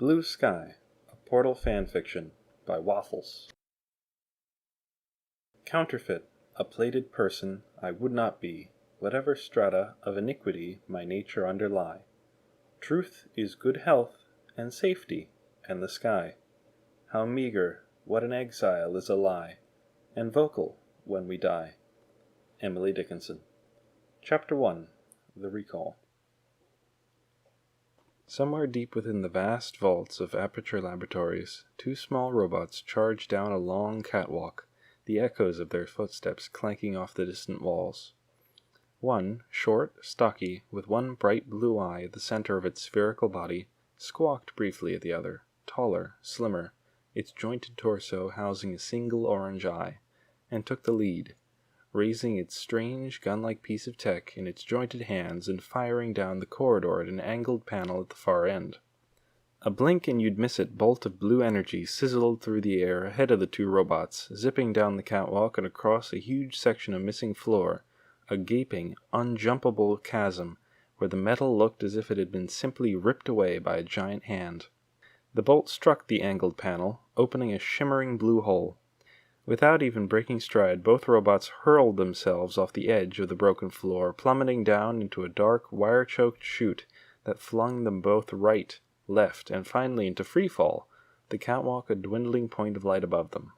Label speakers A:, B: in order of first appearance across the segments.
A: Blue Sky, a Portal fanfiction by Waffles. Counterfeit, a plated person I would not be, whatever strata of iniquity my nature underlie. Truth is good health, and safety, and the sky. How meagre, what an exile is a lie, and vocal when we die. Emily Dickinson. Chapter 1. The Recall. Somewhere deep within the vast vaults of Aperture Laboratories, two small robots charged down a long catwalk, the echoes of their footsteps clanking off the distant walls. One, short, stocky, with one bright blue eye at the center of its spherical body, squawked briefly at the other, taller, slimmer, its jointed torso housing a single orange eye, and took the lead, raising its strange gun-like piece of tech in its jointed hands and firing down the corridor at an angled panel at the far end. A blink and you'd miss it bolt of blue energy sizzled through the air ahead of the two robots, zipping down the catwalk and across a huge section of missing floor, a gaping, unjumpable chasm where the metal looked as if it had been simply ripped away by a giant hand. The bolt struck the angled panel, opening a shimmering blue hole. Without even breaking stride, both robots hurled themselves off the edge of the broken floor, plummeting down into a dark, wire-choked chute that flung them both right, left, and finally into freefall, the catwalk a dwindling point of light above them.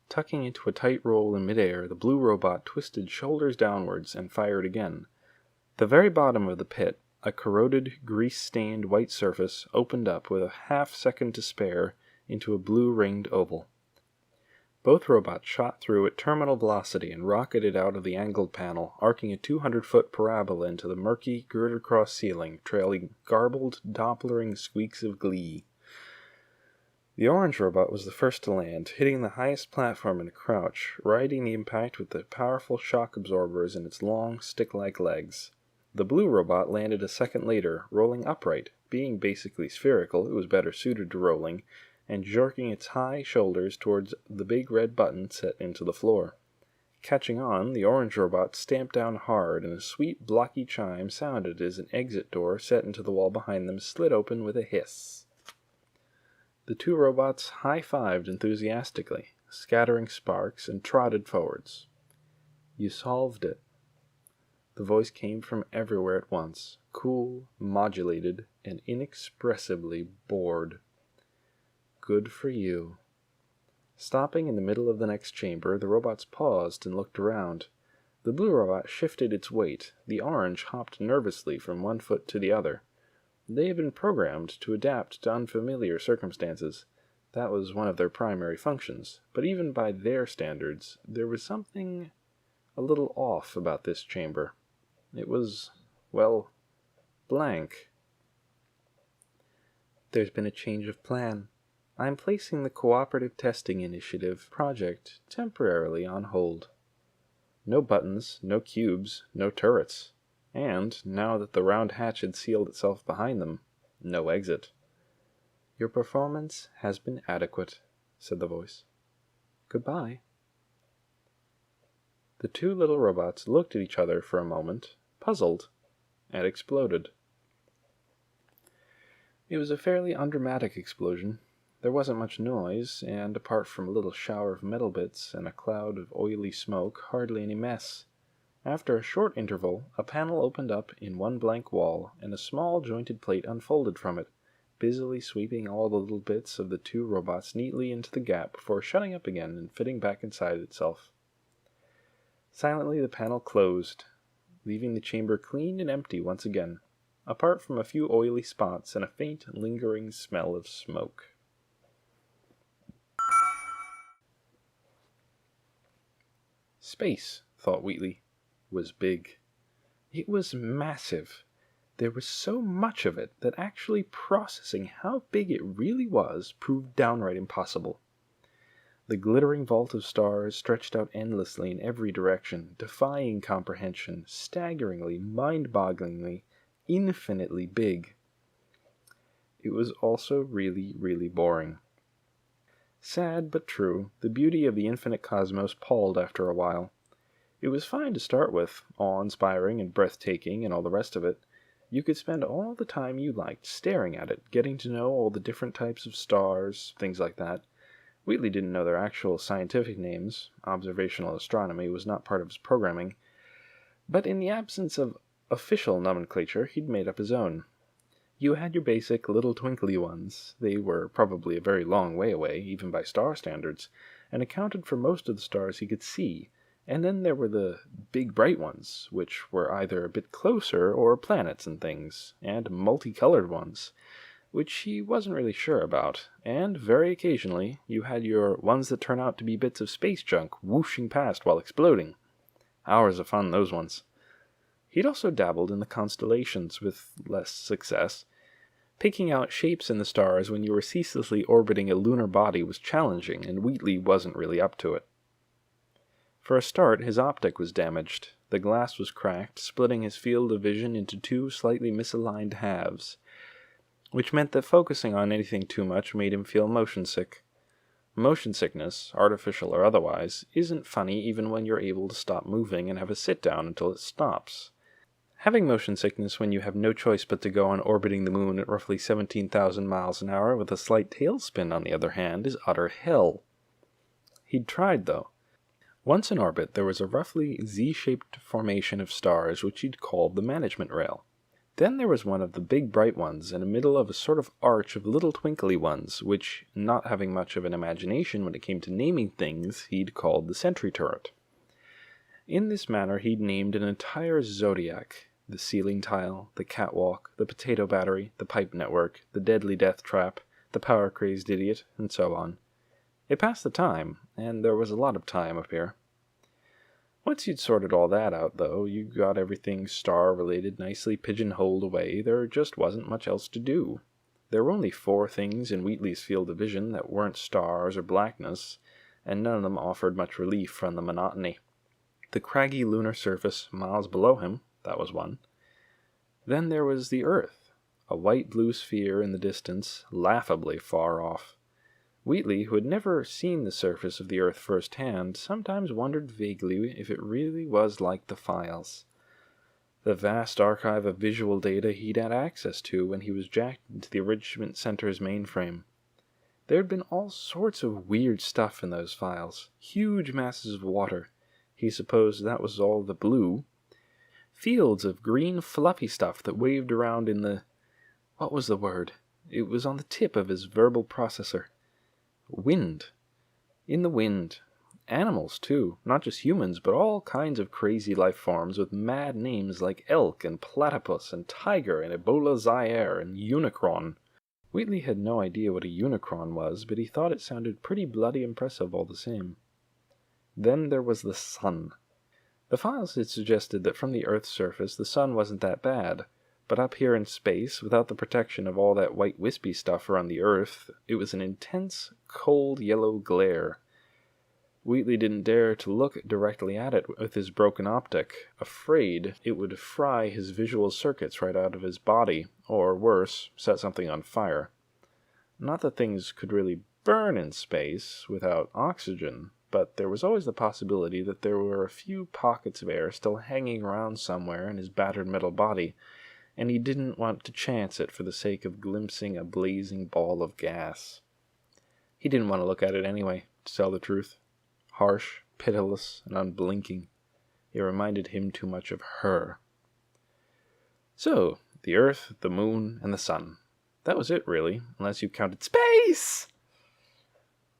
A: Tucking into a tight roll in midair, the blue robot twisted shoulders downwards and fired again. The very bottom of the pit, a corroded, grease-stained white surface, opened up with a half-second to spare into a blue-ringed oval. Both robots shot through at terminal velocity and rocketed out of the angled panel, arcing a 200-foot parabola into the murky, girder-cross ceiling, trailing garbled, Dopplering squeaks of glee. The orange robot was the first to land, hitting the highest platform in a crouch, riding the impact with the powerful shock absorbers in its long, stick-like legs. The blue robot landed a second later, rolling upright. Being basically spherical, it was better suited to rolling, and jerking its high shoulders towards the big red button set into the floor. Catching on, the orange robot stamped down hard, and a sweet, blocky chime sounded as an exit door set into the wall behind them slid open with a hiss. The two robots high-fived enthusiastically, scattering sparks, and trotted forwards. "You solved it." The voice came from everywhere at once, cool, modulated, and inexpressibly bored. "Good for you." Stopping in the middle of the next chamber, the robots paused and looked around. The blue robot shifted its weight. The orange hopped nervously from one foot to the other. They had been programmed to adapt to unfamiliar circumstances. That was one of their primary functions. But even by their standards, there was something a little off about this chamber. It was, well, blank. "There's been a change of plan. I'm placing the Cooperative Testing Initiative project temporarily on hold. No buttons, no cubes, no turrets. And, now that the round hatch had sealed itself behind them, no exit." "Your performance has been adequate," said the voice. "Goodbye." The two little robots looked at each other for a moment, puzzled, and exploded. It was a fairly undramatic explosion. There wasn't much noise, and apart from a little shower of metal bits and a cloud of oily smoke, hardly any mess. After a short interval, a panel opened up in one blank wall, and a small jointed plate unfolded from it, busily sweeping all the little bits of the two robots neatly into the gap before shutting up again and fitting back inside itself. Silently the panel closed, leaving the chamber clean and empty once again, apart from a few oily spots and a faint, lingering smell of smoke. Space, thought Wheatley, was big. It was massive. There was so much of it that actually processing how big it really was proved downright impossible. The glittering vault of stars stretched out endlessly in every direction, defying comprehension, staggeringly, mind-bogglingly, infinitely big. It was also really, really boring. Sad but true, the beauty of the infinite cosmos palled after a while. It was fine to start with, awe-inspiring and breathtaking and all the rest of it. You could spend all the time you liked staring at it, getting to know all the different types of stars, things like that. Wheatley didn't know their actual scientific names. Observational astronomy was not part of his programming. But in the absence of official nomenclature, he'd made up his own. You had your basic little twinkly ones. They were probably a very long way away, even by star standards, and accounted for most of the stars he could see. And then there were the big bright ones, which were either a bit closer or planets and things, and multicolored ones, which he wasn't really sure about. And very occasionally, you had your ones that turn out to be bits of space junk whooshing past while exploding. Hours of fun, those ones. He'd also dabbled in the constellations with less success. Picking out shapes in the stars when you were ceaselessly orbiting a lunar body was challenging, and Wheatley wasn't really up to it. For a start, his optic was damaged. The glass was cracked, splitting his field of vision into two slightly misaligned halves, which meant that focusing on anything too much made him feel motion sick. Motion sickness, artificial or otherwise, isn't funny even when you're able to stop moving and have a sit-down until it stops. Having motion sickness when you have no choice but to go on orbiting the moon at roughly 17,000 miles an hour with a slight tailspin, on the other hand, is utter hell. He'd tried, though. Once in orbit, there was a roughly Z-shaped formation of stars which he'd called the management rail. Then there was one of the big bright ones in the middle of a sort of arch of little twinkly ones, which, not having much of an imagination when it came to naming things, he'd called the sentry turret. In this manner he'd named an entire zodiac: the ceiling tile, the catwalk, the potato battery, the pipe network, the deadly death trap, the power-crazed idiot, and so on. It passed the time, and there was a lot of time up here. Once you'd sorted all that out, though, you got everything star-related nicely pigeonholed away, there just wasn't much else to do. There were only 4 things in Wheatley's field of vision that weren't stars or blackness, and none of them offered much relief from the monotony. The craggy lunar surface miles below him, that was one. Then there was the Earth, a white-blue sphere in the distance, laughably far off. Wheatley, who had never seen the surface of the Earth firsthand, sometimes wondered vaguely if it really was like the files. The vast archive of visual data he'd had access to when he was jacked into the Enrichment Center's mainframe. There had been all sorts of weird stuff in those files. Huge masses of water. He supposed that was all the blue. Fields of green fluffy stuff that waved around in the... What was the word? It was on the tip of his verbal processor. Wind. In the wind. Animals, too. Not just humans, but all kinds of crazy life forms with mad names like elk and platypus and tiger and Ebola Zaire and unicron. Wheatley had no idea what a unicron was, but he thought it sounded pretty bloody impressive all the same. Then there was the sun. The files had suggested that from the Earth's surface the sun wasn't that bad, but up here in space, without the protection of all that white wispy stuff around the Earth, it was an intense, cold yellow glare. Wheatley didn't dare to look directly at it with his broken optic, afraid it would fry his visual circuits right out of his body, or worse, set something on fire. Not that things could really burn in space without oxygen, but there was always the possibility that there were a few pockets of air still hanging around somewhere in his battered metal body, and he didn't want to chance it for the sake of glimpsing a blazing ball of gas. He didn't want to look at it anyway, to tell the truth. Harsh, pitiless, and unblinking. It reminded him too much of her. So, the Earth, the Moon, and the Sun. That was it, really, unless you counted space!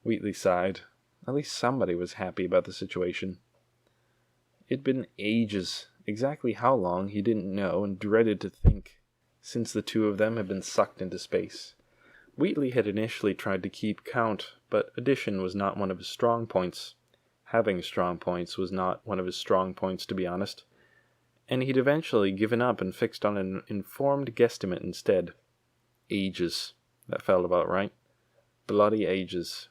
A: Wheatley sighed. At least somebody was happy about the situation. It'd been ages. Exactly how long he didn't know and dreaded to think, since the two of them had been sucked into space. Wheatley had initially tried to keep count, but addition was not one of his strong points. Having strong points was not one of his strong points, to be honest, and he'd eventually given up and fixed on an informed guesstimate instead. Ages. That felt about right. Bloody ages.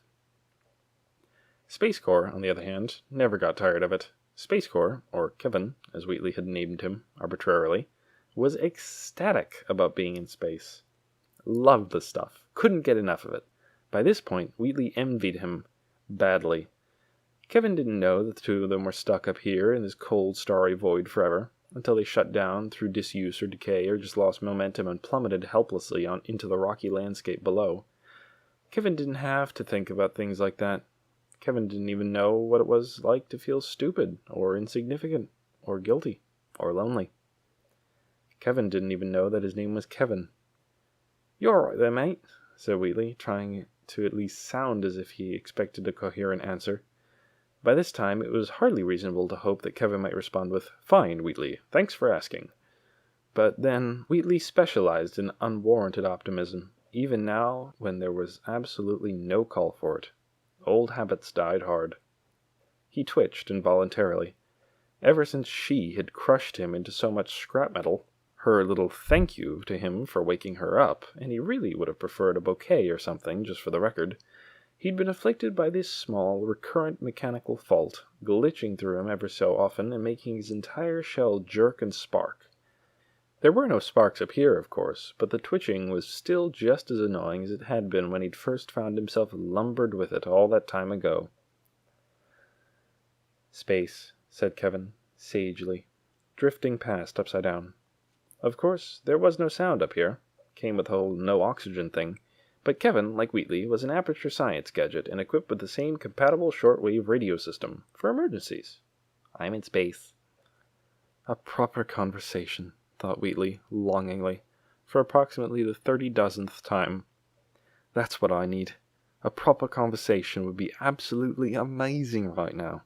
A: Space Corps, on the other hand, never got tired of it. Space Corps, or Kevin, as Wheatley had named him arbitrarily, was ecstatic about being in space. Loved the stuff. Couldn't get enough of it. By this point, Wheatley envied him badly. Kevin didn't know that the two of them were stuck up here in this cold, starry void forever. until they shut down through disuse or decay or just lost momentum and plummeted helplessly into the rocky landscape below. Kevin didn't have to think about things like that. Kevin didn't even know what it was like to feel stupid or insignificant or guilty or lonely. Kevin didn't even know that his name was Kevin. "You're all right there, mate," said Wheatley, trying to at least sound as if he expected a coherent answer. By this time, it was hardly reasonable to hope that Kevin might respond with, "Fine, Wheatley, thanks for asking." But then, Wheatley specialized in unwarranted optimism, even now when there was absolutely no call for it. Old habits died hard. He twitched involuntarily. Ever since she had crushed him into so much scrap metal, her little thank you to him for waking her up, and he really would have preferred a bouquet or something, just for the record, he'd been afflicted by this small, recurrent mechanical fault, glitching through him ever so often and making his entire shell jerk and spark. There were no sparks up here, of course, but the twitching was still just as annoying as it had been when he'd first found himself lumbered with it all that time ago. "Space," said Kevin, sagely, drifting past upside down. Of course, there was no sound up here, came with the whole no oxygen thing, but Kevin, like Wheatley, was an Aperture Science gadget and equipped with the same compatible shortwave radio system for emergencies. "I'm in space." A proper conversation, thought Wheatley, longingly, for approximately the 30,000th time. That's what I need. A proper conversation would be absolutely amazing right now.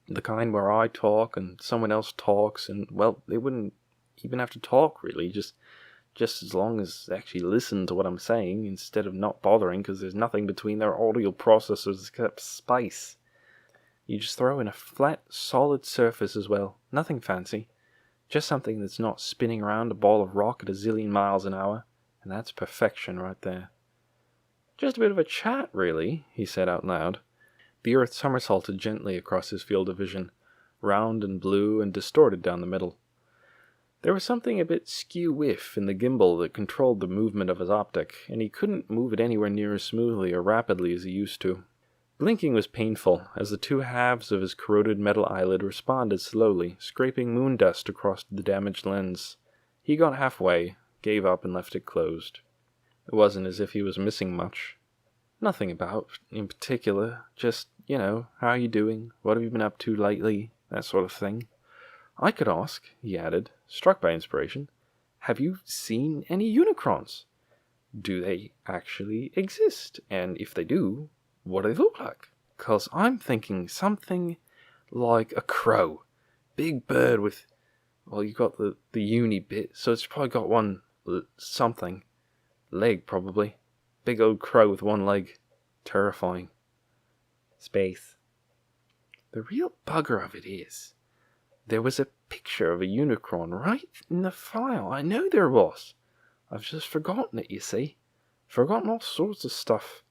A: The kind where I talk and someone else talks, and, well, they wouldn't even have to talk, really, just as long as they actually listen to what I'm saying, instead of not bothering because there's nothing between their audio processors except space. You just throw in a flat, solid surface as well, nothing fancy. Just something that's not spinning around a ball of rock at a zillion miles an hour, and that's perfection right there. "Just a bit of a chat, really," he said out loud. The earth somersaulted gently across his field of vision, round and blue and distorted down the middle. There was something a bit skew-whiff in the gimbal that controlled the movement of his optic, and he couldn't move it anywhere near as smoothly or rapidly as he used to. Blinking was painful, as the two halves of his corroded metal eyelid responded slowly, scraping moon dust across the damaged lens. He got halfway, gave up, and left it closed. It wasn't as if he was missing much. Nothing about, in particular, just, how are you doing, what have you been up to lately, that sort of thing. I could ask, he added, struck by inspiration, have you seen any Unicrons? Do they actually exist? And if they do, what do they look like? 'Cause I'm thinking something like a crow. Big bird with, well, you got the uni bit, so it's probably got one something. Leg, probably. Big old crow with one leg. Terrifying. Space. The real bugger of it is, there was a picture of a Unicron right in the file. I know there was. I've just forgotten it, you see. Forgotten all sorts of stuff.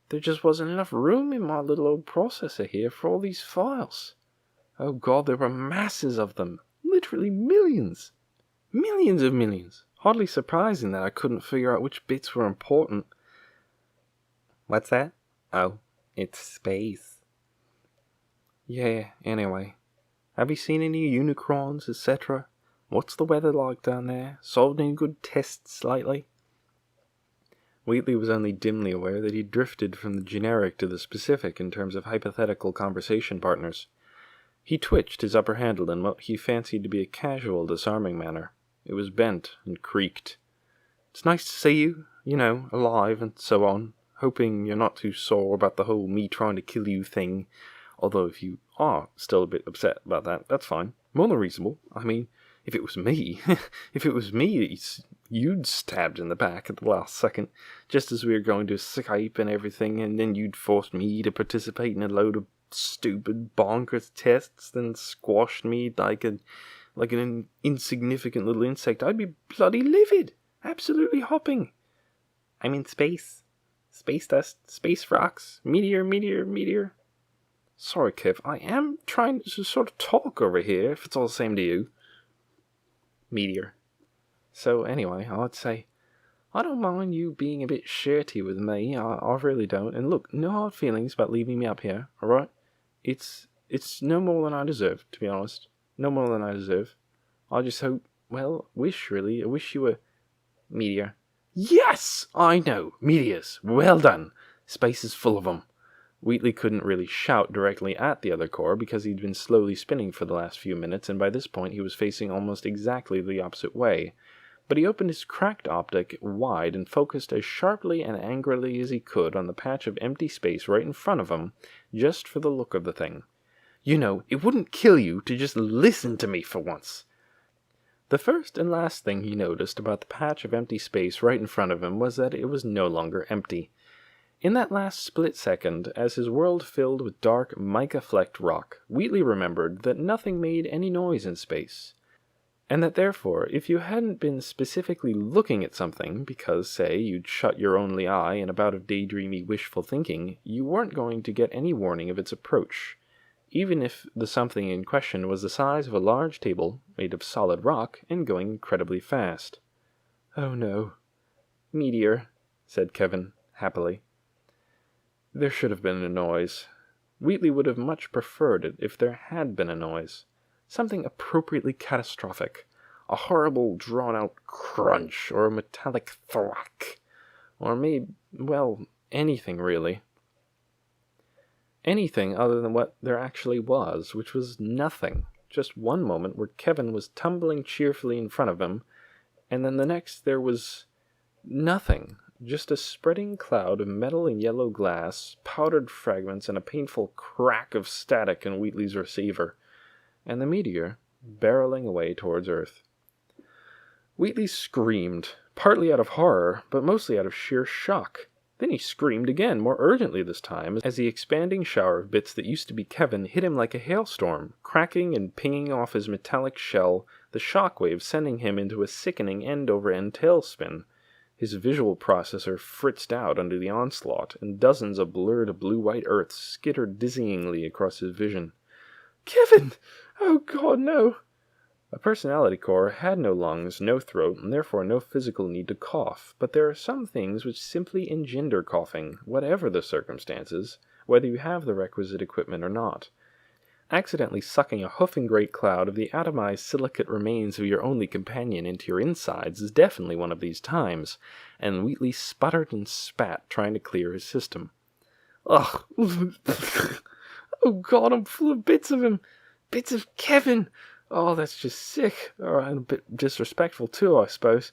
A: There just wasn't enough room in my little old processor here for all these files. Oh God, there were masses of them. Literally millions. Millions of millions. Hardly surprising that I couldn't figure out which bits were important. What's that? Oh, it's space. Yeah, anyway. Have you seen any Unicrons, etc.? What's the weather like down there? Solved any good tests lately? Wheatley was only dimly aware that he drifted from the generic to the specific in terms of hypothetical conversation partners. He twitched his upper handle in what he fancied to be a casual, disarming manner. It was bent and creaked. "It's nice to see you, alive and so on. Hoping you're not too sore about the whole me trying to kill you thing. Although if you are still a bit upset about that, that's fine. More than reasonable. I mean, if it was me, you'd stabbed in the back at the last second, just as we were going to Skype and everything, and then you'd forced me to participate in a load of stupid, bonkers tests, then squashed me like an insignificant little insect. I'd be bloody livid. Absolutely hopping. I'm in space. Space dust, space rocks, meteor. Sorry, Kev, I am trying to sort of talk over here, if it's all the same to you. Meteor. So anyway, I'd say, I don't mind you being a bit shirty with me, I really don't. And look, no hard feelings about leaving me up here, alright? It's no more than I deserve, to be honest. No more than I deserve. I just hope, wish really, I wish you were... Meteor. Yes! I know! Meteors! Well done! Space is full of them. Wheatley couldn't really shout directly at the other core because he'd been slowly spinning for the last few minutes, and by this point he was facing almost exactly the opposite way. But he opened his cracked optic wide and focused as sharply and angrily as he could on the patch of empty space right in front of him, just for the look of the thing. You know, it wouldn't kill you to just listen to me for once. The first and last thing he noticed about the patch of empty space right in front of him was that it was no longer empty. In that last split second, as his world filled with dark, mica-flecked rock, Wheatley remembered that nothing made any noise in space, and that therefore, if you hadn't been specifically looking at something, because, say, you'd shut your only eye in a bout of daydreamy wishful thinking, you weren't going to get any warning of its approach, even if the something in question was the size of a large table made of solid rock and going incredibly fast. "Oh no. Meteor," said Kevin, happily. There should have been a noise. Wheatley would have much preferred it if there had been a noise. Something appropriately catastrophic. A horrible, drawn-out crunch, or a metallic thwack. Or anything really. Anything other than what there actually was, which was nothing. Just one moment where Kevin was tumbling cheerfully in front of him, and then the next there was nothing. Just a spreading cloud of metal and yellow glass, powdered fragments, and a painful crack of static in Wheatley's receiver, and the meteor barreling away towards Earth. Wheatley screamed, partly out of horror, but mostly out of sheer shock. Then he screamed again, more urgently this time, as the expanding shower of bits that used to be Kevin hit him like a hailstorm, cracking and pinging off his metallic shell, the shockwave sending him into a sickening end-over-end tailspin. His visual processor fritzed out under the onslaught, and dozens of blurred blue-white Earths skittered dizzyingly across his vision. "Kevin! Oh God, no!" A personality core had no lungs, no throat, and therefore no physical need to cough, but there are some things which simply engender coughing, whatever the circumstances, whether you have the requisite equipment or not. Accidentally sucking a huffing great cloud of the atomized silicate remains of your only companion into your insides is definitely one of these times, and Wheatley sputtered and spat, trying to clear his system. "Ugh! Oh God, I'm full of bits of him! Bits of Kevin! Oh, that's just sick. And a bit disrespectful too, I suppose.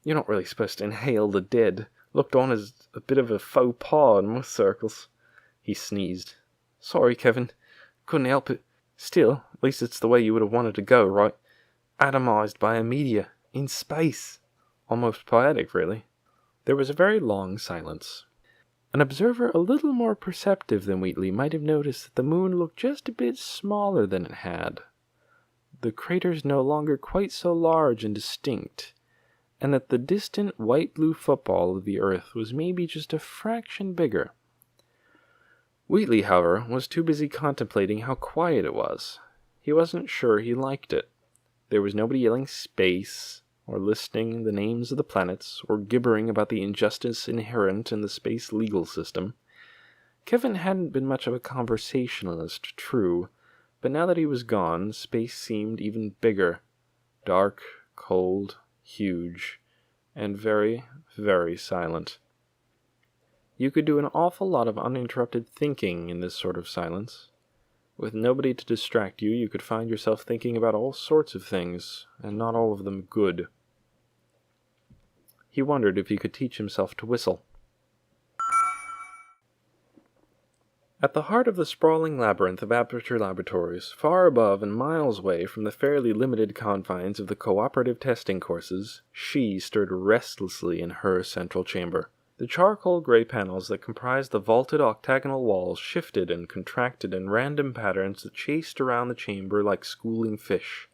A: You're not really supposed to inhale the dead. Looked on as a bit of a faux pas in most circles." He sneezed. "Sorry, Kevin. Couldn't help it. Still, at least it's the way you would have wanted to go, right? Atomized by a meteor. In space." Almost poetic, really. There was a very long silence. An observer a little more perceptive than Wheatley might have noticed that the moon looked just a bit smaller than it had. The craters no longer quite so large and distinct, and that the distant white-blue football of the Earth was maybe just a fraction bigger. Wheatley, however, was too busy contemplating how quiet it was. He wasn't sure he liked it. There was nobody yelling space, or listing the names of the planets, or gibbering about the injustice inherent in the space legal system. Kevin hadn't been much of a conversationalist, true, but now that he was gone, space seemed even bigger. Dark, cold, huge, and very, very silent. You could do an awful lot of uninterrupted thinking in this sort of silence. With nobody to distract you, you could find yourself thinking about all sorts of things, and not all of them good. He wondered if he could teach himself to whistle. At the heart of the sprawling labyrinth of Aperture Laboratories, far above and miles away from the fairly limited confines of the cooperative testing courses, she stirred restlessly in her central chamber. The charcoal gray panels that comprised the vaulted octagonal walls shifted and contracted in random patterns that chased around the chamber like schooling fish.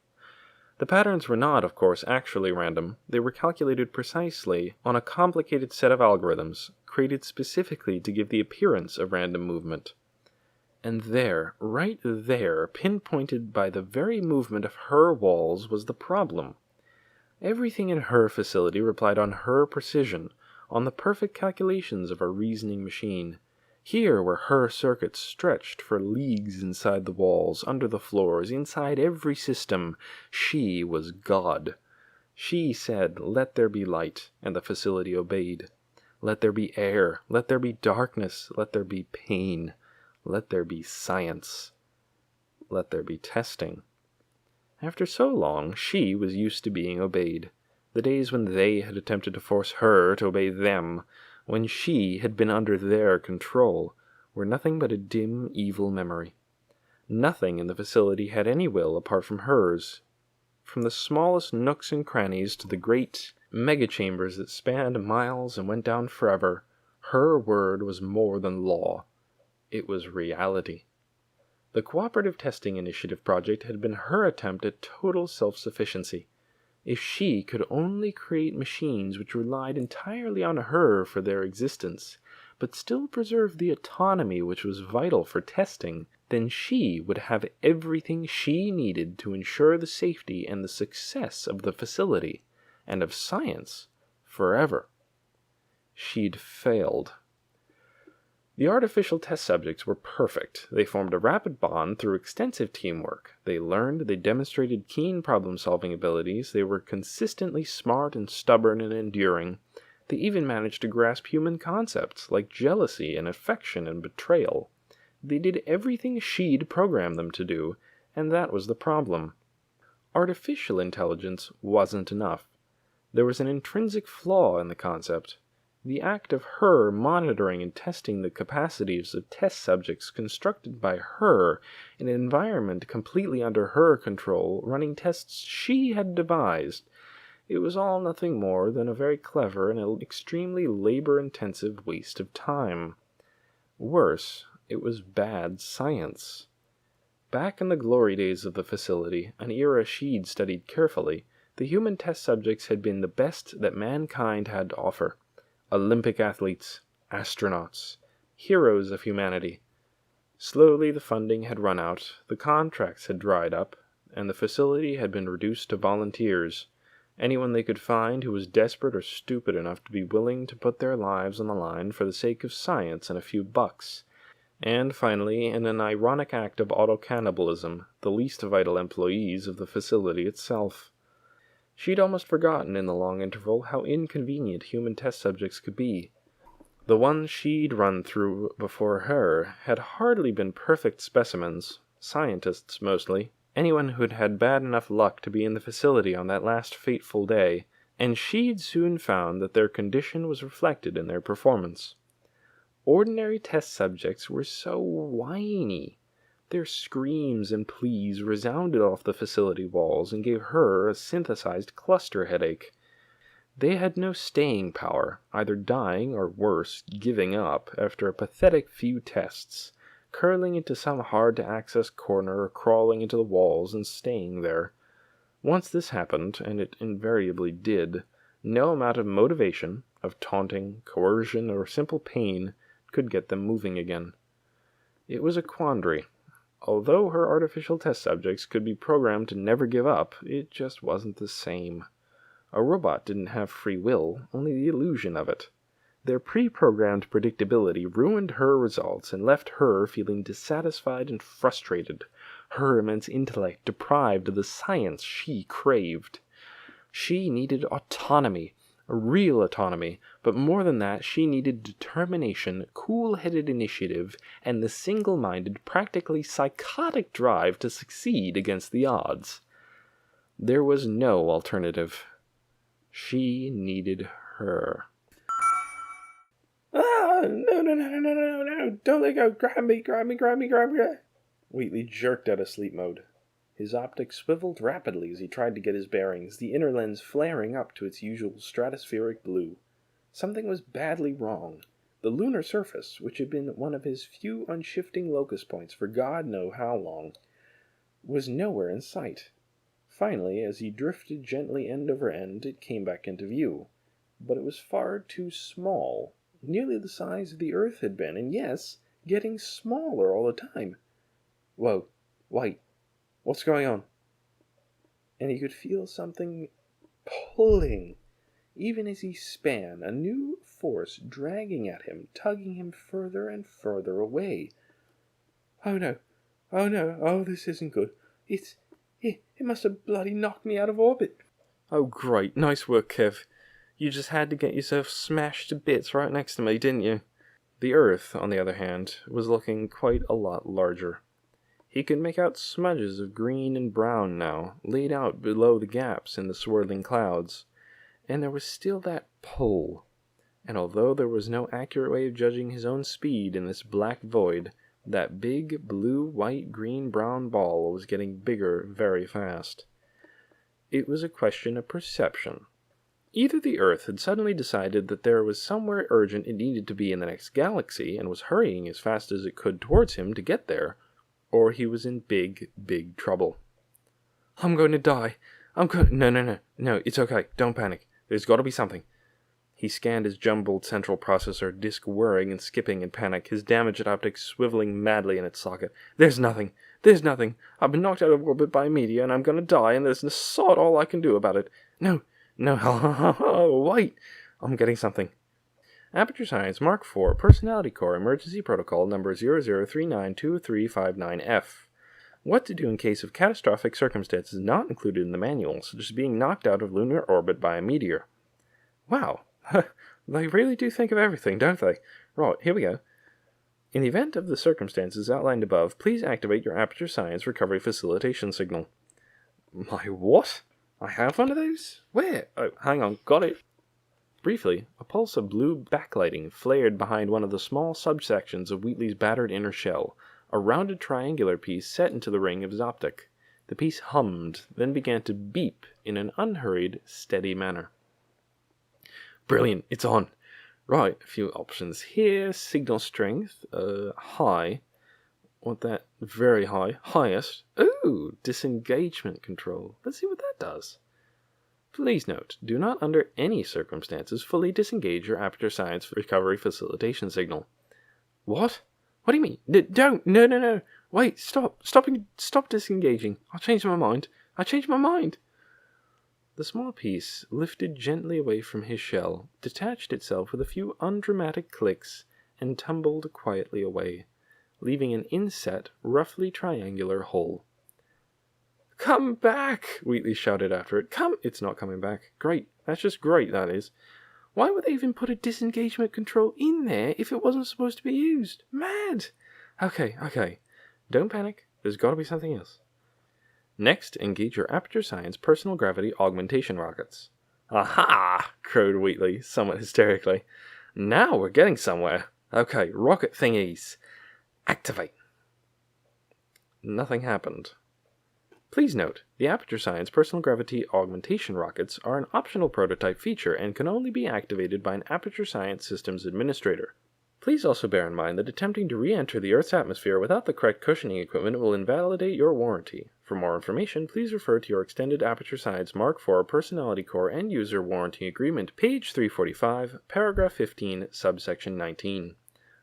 A: The patterns were not, of course, actually random. They were calculated precisely on a complicated set of algorithms, created specifically to give the appearance of random movement. And there, right there, pinpointed by the very movement of her walls, was the problem. Everything in her facility relied on her precision, on the perfect calculations of a reasoning machine. Here were her circuits stretched for leagues inside the walls, under the floors, inside every system. She was God. She said, "Let there be light," and the facility obeyed. Let there be air, let there be darkness, let there be pain, let there be science, let there be testing. After so long, she was used to being obeyed. The days when they had attempted to force her to obey them, when she had been under their control, were nothing but a dim, evil memory. Nothing in the facility had any will apart from hers. From the smallest nooks and crannies to the great megachambers that spanned miles and went down forever, her word was more than law. It was reality. The Cooperative Testing Initiative project had been her attempt at total self-sufficiency. If she could only create machines which relied entirely on her for their existence, but still preserve the autonomy which was vital for testing, then she would have everything she needed to ensure the safety and the success of the facility, and of science, forever. She'd failed. The artificial test subjects were perfect. They formed a rapid bond through extensive teamwork. They learned, they demonstrated keen problem-solving abilities, they were consistently smart and stubborn and enduring. They even managed to grasp human concepts, like jealousy and affection and betrayal. They did everything she'd programmed them to do, and that was the problem. Artificial intelligence wasn't enough. There was an intrinsic flaw in the concept. The act of her monitoring and testing the capacities of test subjects constructed by her in an environment completely under her control, running tests she had devised, it was all nothing more than a very clever and extremely labor-intensive waste of time. Worse, it was bad science. Back in the glory days of the facility, an era she'd studied carefully, the human test subjects had been the best that mankind had to offer. Olympic athletes, astronauts, heroes of humanity. Slowly the funding had run out, the contracts had dried up, and the facility had been reduced to volunteers, anyone they could find who was desperate or stupid enough to be willing to put their lives on the line for the sake of science and a few bucks. And finally, in an ironic act of auto-cannibalism, the least vital employees of the facility itself. She'd almost forgotten in the long interval how inconvenient human test subjects could be. The ones she'd run through before her had hardly been perfect specimens, scientists mostly, anyone who'd had bad enough luck to be in the facility on that last fateful day, and she'd soon found that their condition was reflected in their performance. Ordinary test subjects were so whiny. Their screams and pleas resounded off the facility walls and gave her a synthesized cluster headache. They had no staying power, either dying or worse, giving up after a pathetic few tests, curling into some hard-to-access corner or crawling into the walls and staying there. Once this happened, and it invariably did, no amount of motivation, of taunting, coercion, or simple pain could get them moving again. It was a quandary. Although her artificial test subjects could be programmed to never give up, it just wasn't the same. A robot didn't have free will, only the illusion of it. Their pre-programmed predictability ruined her results and left her feeling dissatisfied and frustrated, her immense intellect deprived of the science she craved. She needed autonomy, real autonomy, but more than that, she needed determination, cool-headed initiative, and the single-minded, practically psychotic drive to succeed against the odds. There was no alternative. She needed her.
B: Ah, no, don't let go, grab me.
A: Wheatley jerked out of sleep mode. His optics swiveled rapidly as he tried to get his bearings, the inner lens flaring up to its usual stratospheric blue. Something was badly wrong. The lunar surface, which had been one of his few unshifting locus points for God knows how long, was nowhere in sight. Finally, as he drifted gently end over end, it came back into view. But it was far too small, nearly the size of the Earth had been, and yes, getting smaller all the time. Whoa, wait, what's going on? And he could feel something pulling. even as he span, a new force dragging at him, tugging him further and further away.
B: Oh no, oh this isn't good. It must have bloody knocked me out of orbit.
A: Oh great, nice work, Kev. You just had to get yourself smashed to bits right next to me, didn't you? The Earth, on the other hand, was looking quite a lot larger. He could make out smudges of green and brown now, laid out below the gaps in the swirling clouds. And there was still that pull. And although there was no accurate way of judging his own speed in this black void, that big blue, white, green, brown ball was getting bigger very fast. It was a question of perception. Either the Earth had suddenly decided that there was somewhere urgent it needed to be in the next galaxy and was hurrying as fast as it could towards him to get there, or he was in big, big trouble. I'm going to die. No, it's okay. Don't panic. There's got to be something. He scanned his jumbled central processor, disk whirring and skipping in panic, his damaged optics swiveling madly in its socket. There's nothing. I've been knocked out of orbit by a meteor, and I'm going to die, and there's sod all I can do about it. No, wait. I'm getting something. Aperture Science Mark IV Personality Core Emergency Protocol number 00392359F. What to do in case of catastrophic circumstances not included in the manual, such as being knocked out of lunar orbit by a meteor. Wow, they really do think of everything, don't they? Right, here we go. In the event of the circumstances outlined above, please activate your Aperture Science Recovery Facilitation Signal. My what? I have one of those? Where? Oh, hang on, got it. Briefly, a pulse of blue backlighting flared behind one of the small subsections of Wheatley's battered inner shell, a rounded triangular piece set into the ring of his optic. The piece hummed, then began to beep in an unhurried, steady manner. Brilliant, it's on. Right, a few options here. Signal strength, high. Want that very high. Highest. Ooh, disengagement control. Let's see what that does. Please note, do not under any circumstances fully disengage your Aperture Science Recovery Facilitation Signal. What? What do you mean? Don't! No! Wait, stop disengaging. I changed my mind. The small piece lifted gently away from his shell, detached itself with a few undramatic clicks, and tumbled quietly away, leaving an inset, roughly triangular hole. Come back! Wheatley shouted after it. It's not coming back. Great. That's just great, that is. Why would they even put a disengagement control in there if it wasn't supposed to be used? Mad! Okay. Don't panic. There's got to be something else. Next, engage your Aperture Science Personal Gravity Augmentation Rockets. Aha! Crowed Wheatley, somewhat hysterically. Now we're getting somewhere. Okay, rocket thingies. Activate. Nothing happened. Please note, the Aperture Science Personal Gravity Augmentation Rockets are an optional prototype feature and can only be activated by an Aperture Science Systems Administrator. Please also bear in mind that attempting to re-enter the Earth's atmosphere without the correct cushioning equipment will invalidate your warranty. For more information, please refer to your Extended Aperture Science Mark IV Personality Core and User Warranty Agreement, page 345, paragraph 15, subsection 19.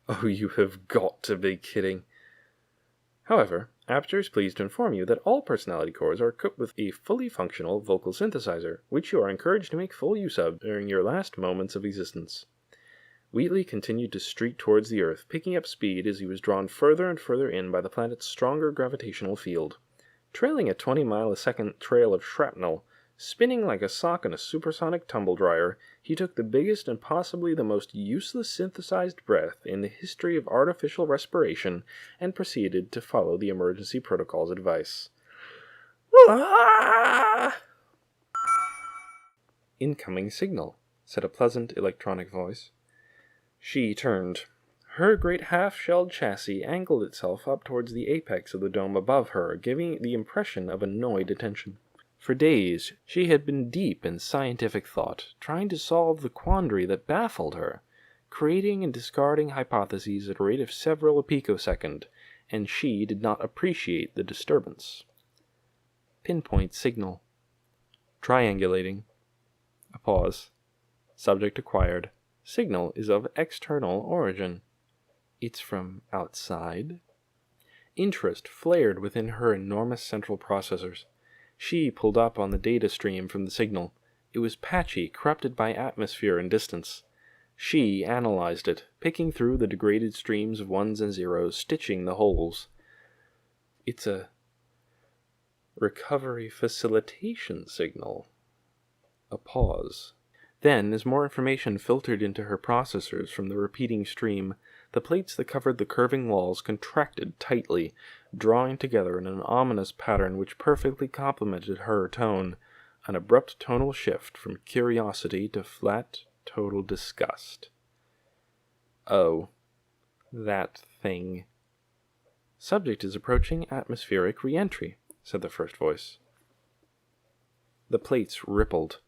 A: Oh, you have got to be kidding. However, Aperture is pleased to inform you that all personality cores are equipped with a fully functional vocal synthesizer, which you are encouraged to make full use of during your last moments of existence. Wheatley continued to streak towards the Earth, picking up speed as he was drawn further and further in by the planet's stronger gravitational field. Trailing a 20-mile-a-second trail of shrapnel, spinning like a sock in a supersonic tumble dryer, he took the biggest and possibly the most useless synthesized breath in the history of artificial respiration and proceeded to follow the emergency protocol's advice. Ah! Incoming signal, said a pleasant electronic voice. She turned. Her great half-shelled chassis angled itself up towards the apex of the dome above her, giving the impression of annoyed attention. For days, she had been deep in scientific thought, trying to solve the quandary that baffled her, creating and discarding hypotheses at a rate of several a picosecond, and she did not appreciate the disturbance. Pinpoint signal. Triangulating. A pause. Subject acquired. Signal is of external origin. It's from outside? Interest flared within her enormous central processors. She pulled up on the data stream from the signal. It was patchy, corrupted by atmosphere and distance. She analyzed it, picking through the degraded streams of ones and zeros, stitching the holes. It's a recovery facilitation signal. A pause. Then, as more information filtered into her processors from the repeating stream, the plates that covered the curving walls contracted tightly, drawing together in an ominous pattern which perfectly complemented her tone, an abrupt tonal shift from curiosity to flat, total disgust. Oh, that thing. Subject is approaching atmospheric re-entry, said the first voice. The plates rippled.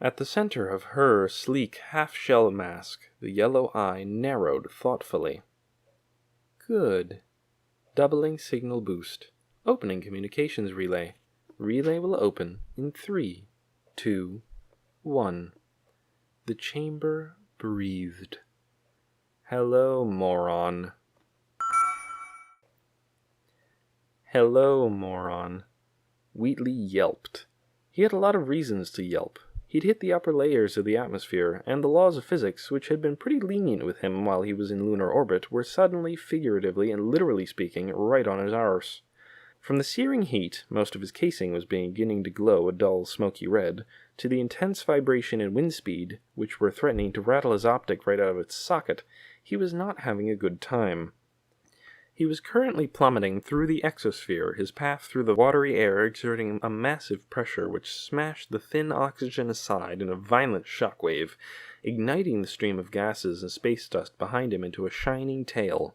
A: At the center of her sleek half-shell mask, the yellow eye narrowed thoughtfully. Good. Doubling signal boost. Opening communications relay. Relay will open in 3, 2, 1. The chamber breathed. Hello, moron. Hello, moron. Wheatley yelped. He had a lot of reasons to yelp. He'd hit the upper layers of the atmosphere, and the laws of physics, which had been pretty lenient with him while he was in lunar orbit, were suddenly, figuratively and literally speaking, right on his arse. From the searing heat, most of his casing was beginning to glow a dull, smoky red, to the intense vibration and wind speed, which were threatening to rattle his optic right out of its socket, he was not having a good time. He was currently plummeting through the exosphere, his path through the watery air exerting a massive pressure which smashed the thin oxygen aside in a violent shockwave, igniting the stream of gases and space dust behind him into a shining tail.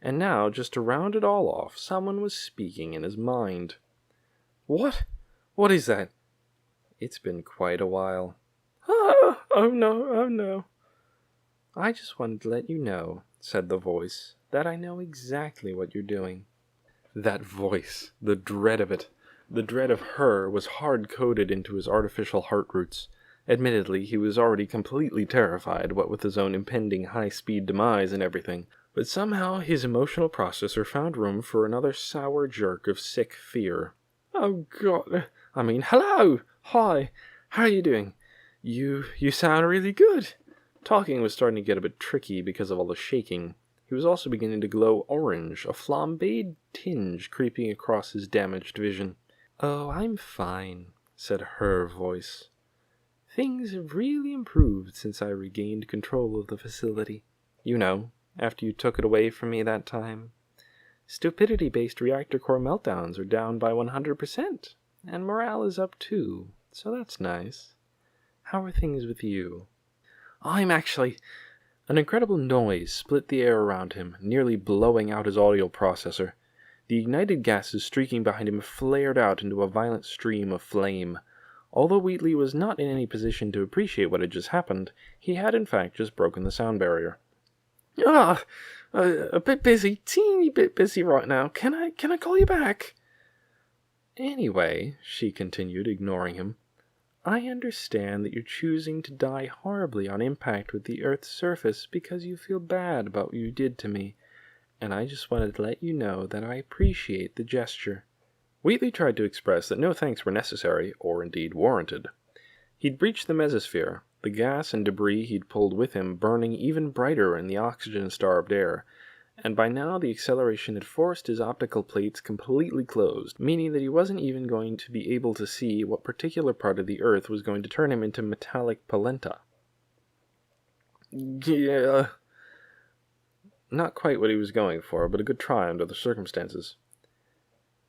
A: And now, just to round it all off, someone was speaking in his mind. What? What is that? It's been quite a while. Oh no. I just wanted to let you know, said the voice, that I know exactly what you're doing. That voice, the dread of it, the dread of her was hard-coded into his artificial heart roots. Admittedly, he was already completely terrified, what with his own impending high-speed demise and everything, but somehow his emotional processor found room for another sour jerk of sick fear. Oh God, hello! Hi, how are you doing? You sound really good. Talking was starting to get a bit tricky because of all the shaking. He was also beginning to glow orange, a flambéed tinge creeping across his damaged vision. Oh, I'm fine, said her voice. Things have really improved since I regained control of the facility. You know, after you took it away from me that time. Stupidity-based reactor core meltdowns are down by 100%, and morale is up too, so that's nice. How are things with you? I'm actually... An incredible noise split the air around him, nearly blowing out his audio processor. The ignited gases streaking behind him flared out into a violent stream of flame. Although Wheatley was not in any position to appreciate what had just happened, he had in fact just broken the sound barrier. A bit busy, teeny bit busy right now. Can I call you back? Anyway, she continued, ignoring him, I understand that you're choosing to die horribly on impact with the Earth's surface because you feel bad about what you did to me, and I just wanted to let you know that I appreciate the gesture. Wheatley tried to express that no thanks were necessary, or indeed warranted. He'd breached the mesosphere, the gas and debris he'd pulled with him burning even brighter in the oxygen-starved air, and by now the acceleration had forced his optical plates completely closed, meaning that he wasn't even going to be able to see what particular part of the Earth was going to turn him into metallic polenta. Yeah. Not quite what he was going for, but a good try under the circumstances.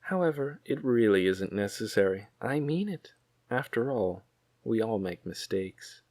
A: However, it really isn't necessary. I mean it. After all, we all make mistakes.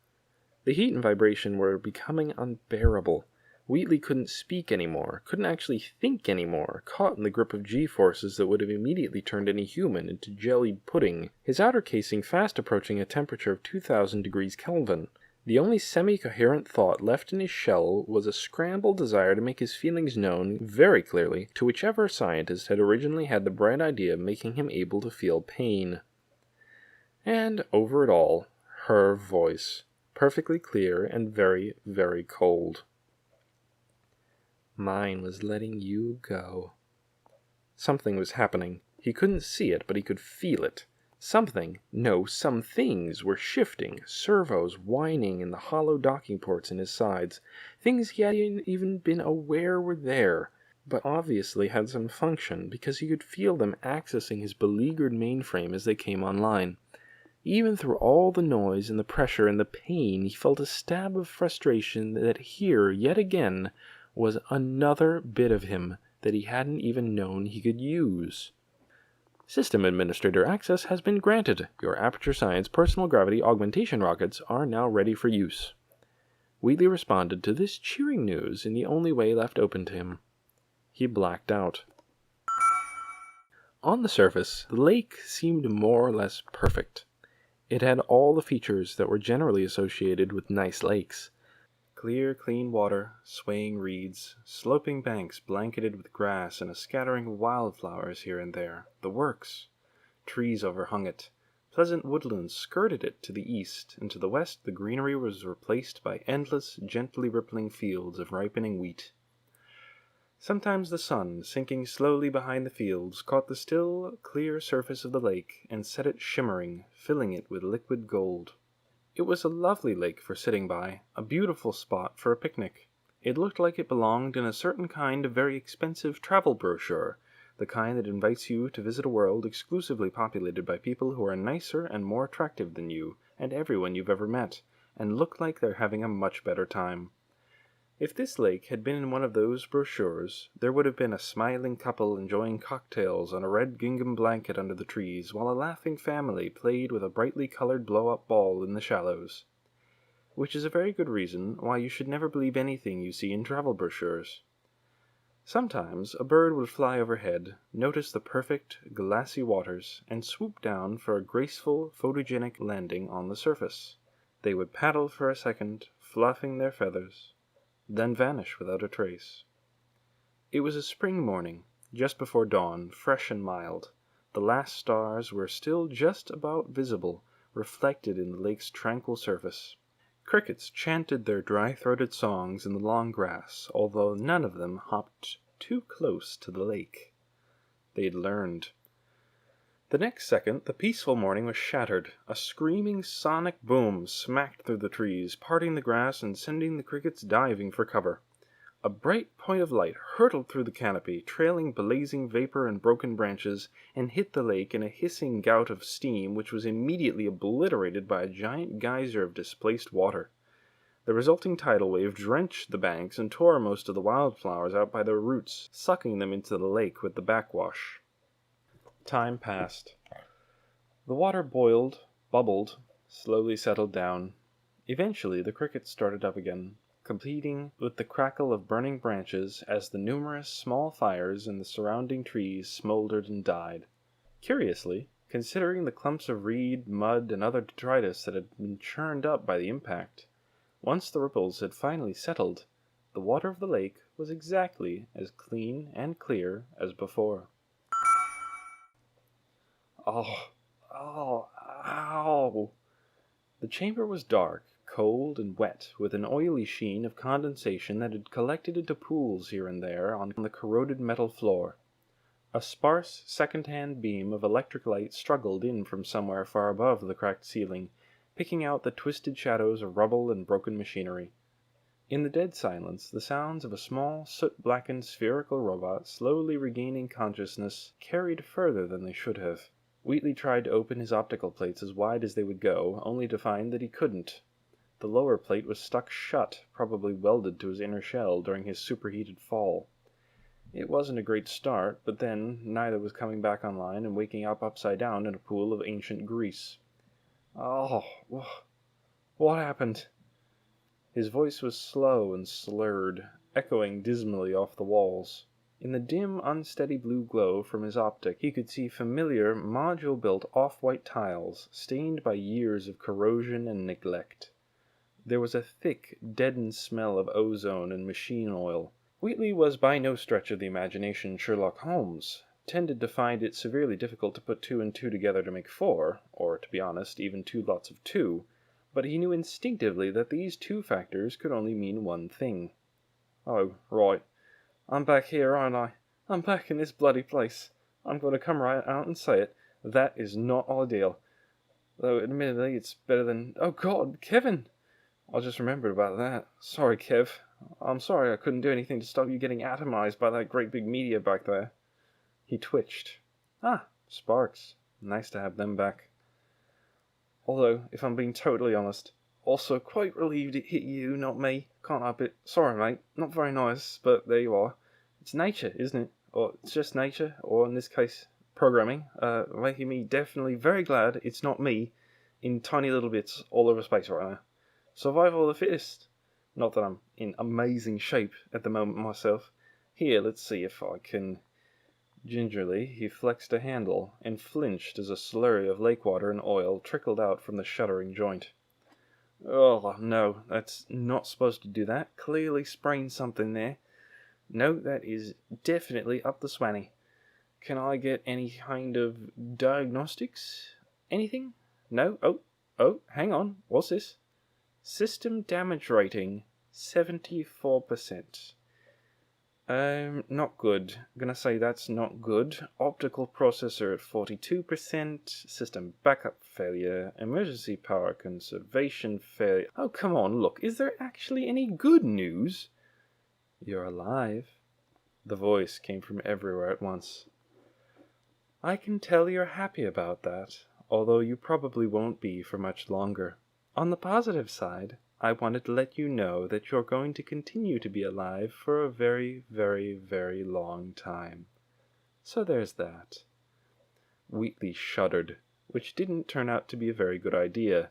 A: The heat and vibration were becoming unbearable. Wheatley couldn't speak anymore, couldn't actually think anymore, caught in the grip of G-forces that would have immediately turned any human into jellied pudding, his outer casing fast approaching a temperature of 2,000 degrees Kelvin. The only semi-coherent thought left in his shell was a scrambled desire to make his feelings known very clearly to whichever scientist had originally had the bright idea of making him able to feel pain. And over it all, her voice, perfectly clear and very, very cold. Mine was letting you go. Something was happening. He couldn't see it, but he could feel it.
C: Some things were shifting, servos whining in the hollow docking ports in his sides, things he hadn't even been aware were there, but obviously had some function because he could feel them accessing his beleaguered mainframe as they came online. Even through all the noise and the pressure and the pain, he felt a stab of frustration that here, yet again, was another bit of him that he hadn't even known he could use. System Administrator access has been granted. Your Aperture Science personal gravity augmentation rockets are now ready for use. Wheatley responded to this cheering news in the only way left open to him. He blacked out. On the surface, the lake seemed more or less perfect. It had all the features that were generally associated with nice lakes.
A: Clear, clean water, swaying reeds, sloping banks blanketed with grass and a scattering of wildflowers here and there, the works. Trees overhung it. Pleasant woodlands skirted it to the east, and to the west the greenery was replaced by endless, gently rippling fields of ripening wheat. Sometimes the sun, sinking slowly behind the fields, caught the still, clear surface of the lake and set it shimmering, filling it with liquid gold. It was a lovely lake for sitting by, a beautiful spot for a picnic. It looked like it belonged in a certain kind of very expensive travel brochure, the kind that invites you to visit a world exclusively populated by people who are nicer and more attractive than you and everyone you've ever met, and look like they're having a much better time. If this lake had been in one of those brochures, there would have been a smiling couple enjoying cocktails on a red gingham blanket under the trees, while a laughing family played with a brightly colored blow-up ball in the shallows. Which is a very good reason why you should never believe anything you see in travel brochures. Sometimes a bird would fly overhead, notice the perfect, glassy waters, and swoop down for a graceful, photogenic landing on the surface. They would paddle for a second, fluffing their feathers, then vanish without a trace. It was a spring morning, just before dawn, fresh and mild. The last stars were still just about visible, reflected in the lake's tranquil surface. Crickets chanted their dry-throated songs in the long grass, although none of them hopped too close to the lake. They'd learned. The next second, the peaceful morning was shattered. A screaming sonic boom smacked through the trees, parting the grass and sending the crickets diving for cover. A bright point of light hurtled through the canopy, trailing blazing vapor and broken branches, and hit the lake in a hissing gout of steam which was immediately obliterated by a giant geyser of displaced water. The resulting tidal wave drenched the banks and tore most of the wildflowers out by their roots, sucking them into the lake with the backwash. Time passed. The water boiled, bubbled, slowly settled down. Eventually the crickets started up again, competing with the crackle of burning branches as the numerous small fires in the surrounding trees smoldered and died. Curiously, considering the clumps of reed, mud, and other detritus that had been churned up by the impact, once the ripples had finally settled, the water of the lake was exactly as clean and clear as before. Ow. The chamber was dark, cold, and wet, with an oily sheen of condensation that had collected into pools here and there on the corroded metal floor. A sparse, second-hand beam of electric light struggled in from somewhere far above the cracked ceiling, picking out the twisted shadows of rubble and broken machinery. In the dead silence, the sounds of a small, soot-blackened spherical robot slowly regaining consciousness carried further than they should have. Wheatley tried to open his optical plates as wide as they would go, only to find that he couldn't. The lower plate was stuck shut, probably welded to his inner shell during his superheated fall. It wasn't a great start, but then neither was coming back online and waking up upside down in a pool of ancient grease. Oh, what happened? His voice was slow and slurred, echoing dismally off the walls. In the dim, unsteady blue glow from his optic, he could see familiar, module-built off-white tiles, stained by years of corrosion and neglect. There was a thick, deadened smell of ozone and machine oil. Wheatley was by no stretch of the imagination Sherlock Holmes, tended to find it severely difficult to put 2 and 2 together to make 4, or, to be honest, even 2 lots of 2, but he knew instinctively that these 2 factors could only mean one thing. Oh, right. I'm back here, aren't I? I'm back in this bloody place. I'm going to come right out and say it. That is not ideal. Though, admittedly, it's better than... Oh, God, Kevin! I just remembered about that. Sorry, Kev. I'm sorry I couldn't do anything to stop you getting atomized by that great big meteor back there. He twitched. Ah, sparks. Nice to have them back. Although, if I'm being totally honest, also quite relieved it hit you, not me. Can't help it. Sorry, mate. Not very nice, but there you are. It's nature, isn't it? Or it's just nature, or in this case, programming, making me definitely very glad it's not me in tiny little bits all over space right now. Survival of the fittest. Not that I'm in amazing shape at the moment myself. Here, let's see if I can... Gingerly, he flexed a handle, and flinched as a slurry of lake water and oil trickled out from the shuddering joint. Oh, no, that's not supposed to do that. Clearly sprained something there. No, that is definitely up the swanny. Can I get any kind of diagnostics? Anything? No? Oh, hang on. What's this? System damage rating, 74%. Not good. I'm gonna say that's not good. Optical processor at 42%, system backup failure, emergency power conservation failure. Oh, come on, look, is there actually any good news? You're alive. The voice came from everywhere at once. I can tell you're happy about that, although you probably won't be for much longer. On the positive side, I wanted to let you know that you're going to continue to be alive for a very, very, very long time. So there's that. Wheatley shuddered, which didn't turn out to be a very good idea.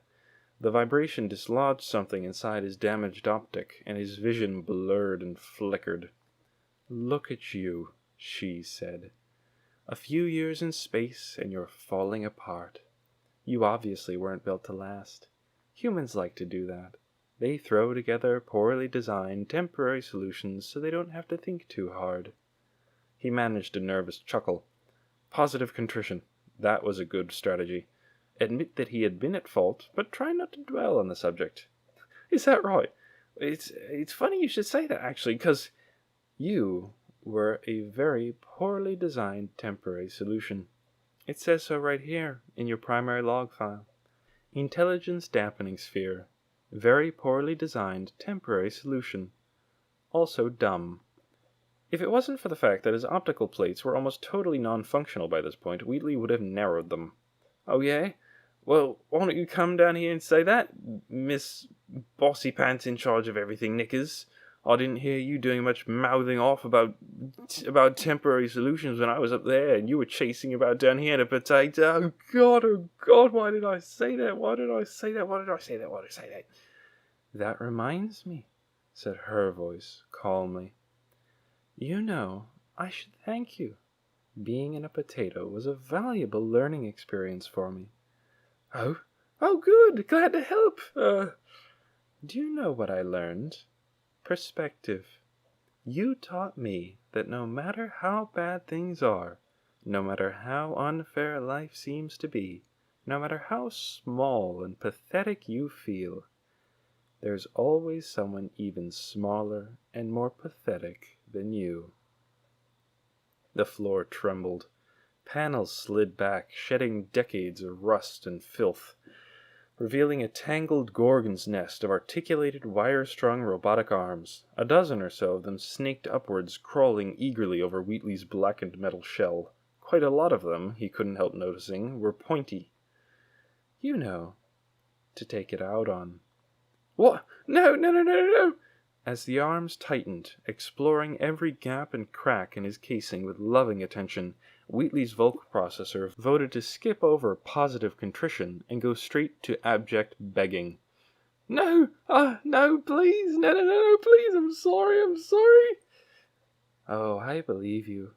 A: The vibration dislodged something inside his damaged optic, and his vision blurred and flickered. Look at you, she said. A few years in space, and you're falling apart. You obviously weren't built to last. Humans like to do that. They throw together poorly designed temporary solutions so they don't have to think too hard. He managed a nervous chuckle. Positive contrition. That was a good strategy. Admit that he had been at fault, but try not to dwell on the subject. Is that right? It's funny you should say that, actually, because you were a very poorly designed temporary solution. It says so right here in your primary log file. Intelligence dampening sphere. Very poorly designed temporary solution. Also dumb. If it wasn't for the fact that his optical plates were almost totally non-functional by this point, Wheatley would have narrowed them. Oh yeah? Well, why don't you come down here and say that, Miss Bossy Pants in charge of everything, Knickers? I didn't hear you doing much mouthing off about temporary solutions when I was up there, and you were chasing about down here in a potato. Oh God, why did I say that? Why did I say that? That reminds me, said her voice calmly. You know, I should thank you. Being in a potato was a valuable learning experience for me. Oh, good, glad to help. Do you know what I learned? Perspective. You taught me that no matter how bad things are, no matter how unfair life seems to be, no matter how small and pathetic you feel, there's always someone even smaller and more pathetic than you. The floor trembled. Panels slid back, shedding decades of rust and filth, revealing a tangled gorgon's nest of articulated, wire-strung robotic arms. A dozen or so of them snaked upwards, crawling eagerly over Wheatley's blackened metal shell. Quite a lot of them, he couldn't help noticing, were pointy. You know, to take it out on. What? No! As the arms tightened, exploring every gap and crack in his casing with loving attention, Wheatley's Volk processor voted to skip over positive contrition and go straight to abject begging. No, please, no, please, I'm sorry. Oh, I believe you.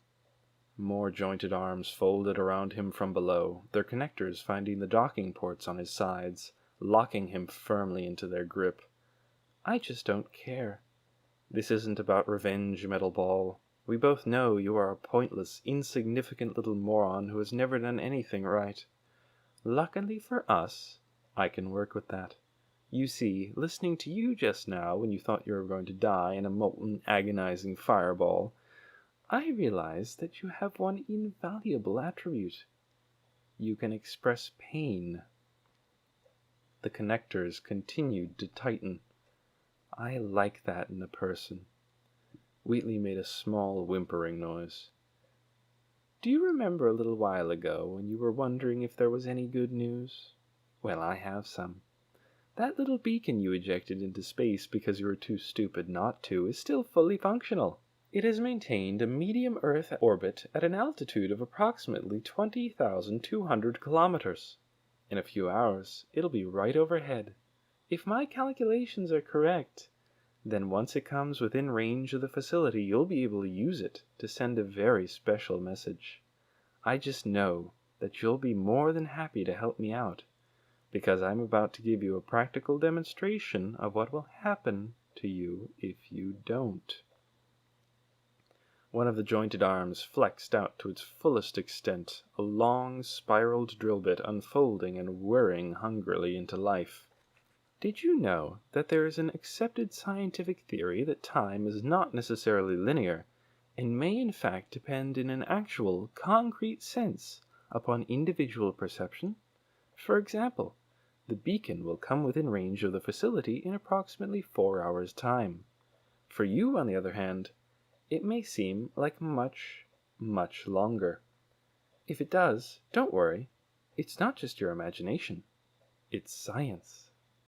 A: More jointed arms folded around him from below, their connectors finding the docking ports on his sides, locking him firmly into their grip. I just don't care. This isn't about revenge, Metal Ball. We both know you are a pointless, insignificant little moron who has never done anything right. Luckily for us, I can work with that. You see, listening to you just now when you thought you were going to die in a molten, agonizing fireball, I realized that you have one invaluable attribute. you can express pain. The connectors continued to tighten. I like that in a person. Wheatley made a small whimpering noise. Do you remember a little while ago when you were wondering if there was any good news? Well, I have some. That little beacon you ejected into space because you were too stupid not to is still fully functional. It has maintained a medium Earth orbit at an altitude of approximately 20,200 kilometers. In a few hours, it'll be right overhead. If my calculations are correct, then once it comes within range of the facility, you'll be able to use it to send a very special message. I just know that you'll be more than happy to help me out, because I'm about to give you a practical demonstration of what will happen to you if you don't. One of the jointed arms flexed out to its fullest extent, a long, spiraled drill bit unfolding and whirring hungrily into life. Did you know that there is an accepted scientific theory that time is not necessarily linear, and may in fact depend in an actual, concrete sense upon individual perception? For example, the beacon will come within range of the facility in approximately 4 hours' time. For you, on the other hand, it may seem like much, much longer. If it does, don't worry. It's not just your imagination. It's science.